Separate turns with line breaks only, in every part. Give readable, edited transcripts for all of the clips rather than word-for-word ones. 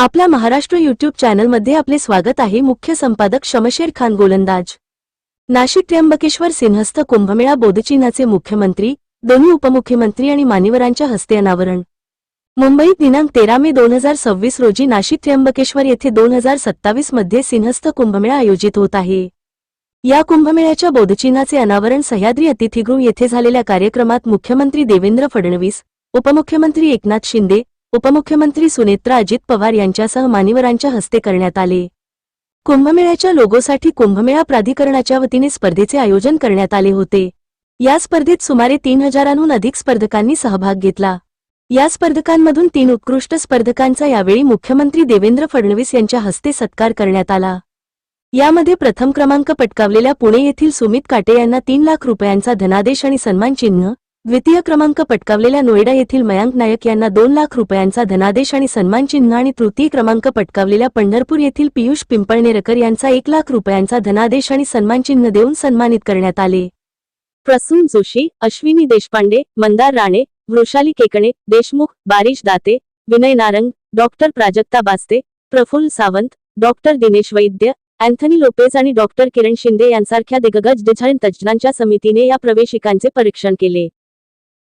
आपल्या महाराष्ट्र यूट्यूब चॅनलमध्ये आपले स्वागत आहे। मुख्य संपादक शमशेर खान गोलंदाज। नाशिक त्र्यंबकेश्वर सिंहस्थ कुंभमेळा बोधचिन्हाचे मुख्यमंत्री, दोन्ही उपमुख्यमंत्री आणि मान्यवरांच्या हस्ते अनावरण। मुंबईत दिनांक 13 मे 2026 रोजी नाशिक त्र्यंबकेश्वर येथे 2027 मध्ये सिंहस्थ कुंभमेळा आयोजित होत आहे। या कुंभमेळ्याच्या बोधचिन्हाचे अनावरण सह्याद्री अतिथीगृह येथे झालेल्या कार्यक्रमात मुख्यमंत्री देवेंद्र फडणवीस, उपमुख्यमंत्री एकनाथ शिंदे, उपमुख्यमंत्री सुनेत्रा अजित पवार यांच्यासह मान्यवरांच्या हस्ते करण्यात आले। कुंभमेळ्याच्या लोगोसाठी कुंभमेळा प्राधिकरणाच्या वतीने स्पर्धेचे आयोजन करण्यात आले होते। या स्पर्धेत सुमारे 3000हून अधिक स्पर्धकांनी सहभाग घेतला। या स्पर्धकांमधून 3 उत्कृष्ट स्पर्धकांचा यावेळी मुख्यमंत्री देवेंद्र फडणवीस यांच्या हस्ते सत्कार करण्यात आला। यामध्ये प्रथम क्रमांक पटकावलेल्या पुणे येथील सुमित काटे यांना 3 लाख रुपयांचा धनादेश आणि सन्मान चिन्ह, द्वितीय क्रमांक पटकावलेल्या नोएडा येथील मयांक नायक यांना 2 लाख रुपयांचा धनादेश आणि सन्मान चिन्ह आणि तृतीय क्रमांक पटकावलेल्या पंढरपूर येथील पियुष पिंपळनेरकर यांचा 1 लाख रुपयांचा धनादेश आणि सन्मान चिन्ह देऊन सन्मानित करण्यात आले। प्रसून जोशी, अश्विनी देशपांडे, मंदार राणे, वृषाली केकणे, देशमुख, बारिश दाते, विनय नारंग, डॉक्टर प्राजक्ता बास्ते, प्रफुल्ल सावंत, डॉक्टर दिनेश वैद्य, अँथनी लोपेज आणि डॉक्टर किरण शिंदे यांसारख्या दिग्गज डिझाईन तज्ज्ञांच्या समितीने या प्रवेशिकांचे परीक्षण केले।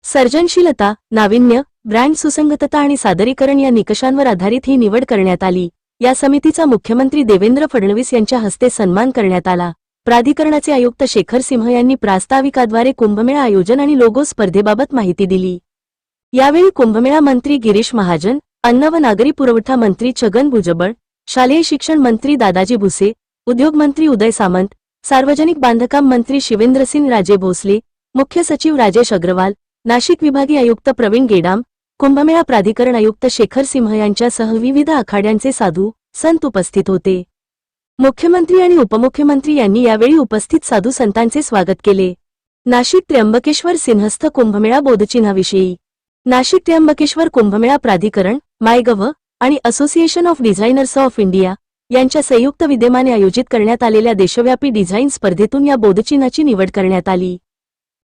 सर्जनशीलता, नाविन्य, ब्रँड सुसंगतता आणि सादरीकरण या निकषांवर आधारित ही निवड करण्यात आली। या समितीचा मुख्यमंत्री देवेंद्र फडणवीस यांच्या हस्ते सन्मान करण्यात आला। प्राधिकरणाचे आयुक्त शेखर सिंह यांनी प्रास्ताविकाद्वारे कुंभमेळा आयोजन आणि लोगो स्पर्धेबाबत माहिती दिली। यावेळी कुंभमेळा मंत्री गिरीश महाजन, अन्न व नागरी पुरवठा मंत्री छगन भुजबळ, शालेय शिक्षण मंत्री दादाजी भुसे, उद्योग मंत्री उदय सामंत, सार्वजनिक बांधकाम मंत्री शिवेंद्रसिंह राजे भोसले, मुख्य सचिव राजेश अग्रवाल, नाशिक विभागीय आयुक्त प्रवीण गेडाम, कुंभमेळा प्राधिकरण आयुक्त शेखर सिंह यांच्यासह विविध आखाड्यांचे साधू संत उपस्थित होते। मुख्यमंत्री आणि उपमुख्यमंत्री यांनी यावेळी उपस्थित साधू संतांचे स्वागत केले। नाशिक त्र्यंबकेश्वर सिंहस्थ कुंभमेळा बोधचिन्हाविषयी नाशिक त्र्यंबकेश्वर कुंभमेळा प्राधिकरण, मायगव्ह आणि association of designers of India यांच्या संयुक्त विद्यमाने आयोजित करण्यात आलेल्या देशव्यापी डिझाईन स्पर्धेतून या बोधचिन्हाची निवड करण्यात आली।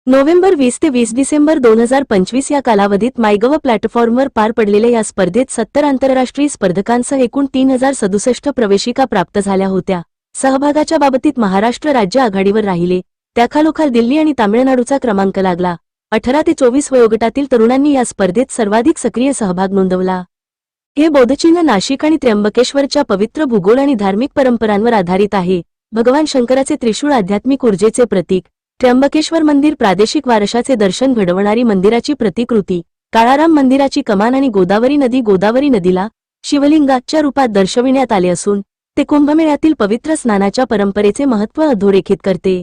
नोव्हेंबर 20 ते 20 डिसेंबर 2025 या कालावधीत मायगव्ह प्लॅटफॉर्मवर पार पडलेल्या या स्पर्धेत 70 आंतरराष्ट्रीय स्पर्धकांसह एकूण 3067 प्रवेशिका प्राप्त झाल्या होत्या। सहभागाच्या बाबतीत महाराष्ट्र राज्य आघाडीवर राहिले, त्याखालोखाल दिल्ली आणि तामिळनाडूचा क्रमांक लागला। 18 ते 24 वयोगटातील तरुणांनी या स्पर्धेत सर्वाधिक सक्रिय सहभाग नोंदवला। हे बोधचिन्ह नाशिक आणि त्र्यंबकेश्वरच्या पवित्र भूगोल आणि धार्मिक परंपरांवर आधारित आहे। भगवान शंकराचे त्रिशूळ आध्यात्मिक ऊर्जेचे प्रतीक, त्र्यंबकेश्वर मंदिर प्रादेशिक वारशाचे दर्शन घडवणारी मंदिराची प्रतिकृती, काळाराम मंदिराची कमान आणि गोदावरी नदीला शिवलिंगाच्या रूपात दर्शविण्यात आले असून ते कुंभमेळ्यातील पवित्र स्नानाच्या परंपरेचे महत्त्व अधोरेखित करते।